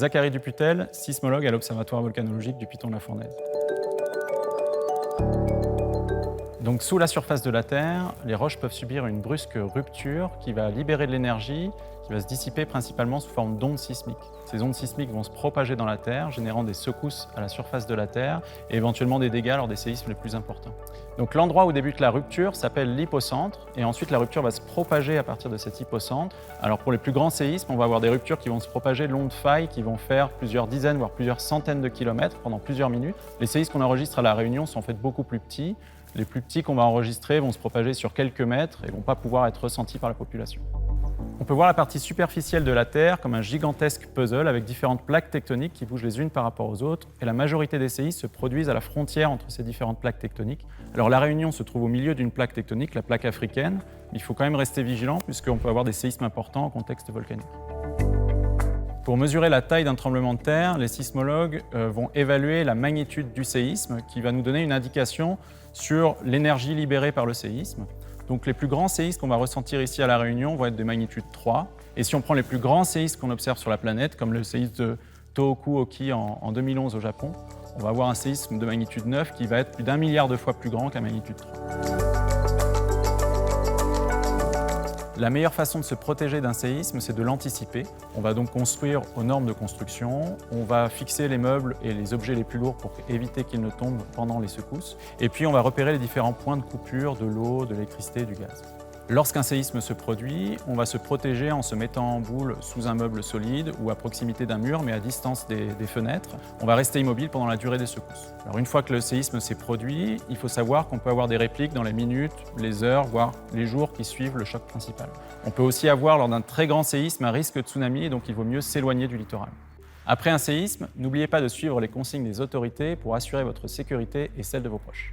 Zachary Duputel, sismologue à l'Observatoire volcanologique du Piton de la Fournaise. Donc, sous la surface de la Terre, les roches peuvent subir une brusque rupture qui va libérer de l'énergie, qui va se dissiper principalement sous forme d'ondes sismiques. Ces ondes sismiques vont se propager dans la Terre, générant des secousses à la surface de la Terre et éventuellement des dégâts lors des séismes les plus importants. Donc, l'endroit où débute la rupture s'appelle l'hypocentre et ensuite la rupture va se propager à partir de cet hypocentre. Alors, pour les plus grands séismes, on va avoir des ruptures qui vont se propager le long de failles qui vont faire plusieurs dizaines, voire plusieurs centaines de kilomètres pendant plusieurs minutes. Les séismes qu'on enregistre à La Réunion sont en fait beaucoup plus petits. Les plus petits qu'on va enregistrer vont se propager sur quelques mètres et ne vont pas pouvoir être ressentis par la population. On peut voir la partie superficielle de la Terre comme un gigantesque puzzle avec différentes plaques tectoniques qui bougent les unes par rapport aux autres. Et la majorité des séismes se produisent à la frontière entre ces différentes plaques tectoniques. Alors La Réunion se trouve au milieu d'une plaque tectonique, la plaque africaine. Mais il faut quand même rester vigilant puisqu'on peut avoir des séismes importants en contexte volcanique. Pour mesurer la taille d'un tremblement de terre, les sismologues vont évaluer la magnitude du séisme qui va nous donner une indication sur l'énergie libérée par le séisme. Donc les plus grands séismes qu'on va ressentir ici à La Réunion vont être de magnitude 3. Et si on prend les plus grands séismes qu'on observe sur la planète, comme le séisme de Tohoku-Oki en 2011 au Japon, on va avoir un séisme de magnitude 9 qui va être plus d'1 milliard de fois plus grand que la magnitude 3. La meilleure façon de se protéger d'un séisme, c'est de l'anticiper. On va donc construire aux normes de construction, on va fixer les meubles et les objets les plus lourds pour éviter qu'ils ne tombent pendant les secousses. Et puis on va repérer les différents points de coupure de l'eau, de l'électricité et du gaz. Lorsqu'un séisme se produit, on va se protéger en se mettant en boule sous un meuble solide ou à proximité d'un mur, mais à distance des fenêtres. On va rester immobile pendant la durée des secousses. Alors une fois que le séisme s'est produit, il faut savoir qu'on peut avoir des répliques dans les minutes, les heures, voire les jours qui suivent le choc principal. On peut aussi avoir, lors d'un très grand séisme, un risque de tsunami, et donc il vaut mieux s'éloigner du littoral. Après un séisme, n'oubliez pas de suivre les consignes des autorités pour assurer votre sécurité et celle de vos proches.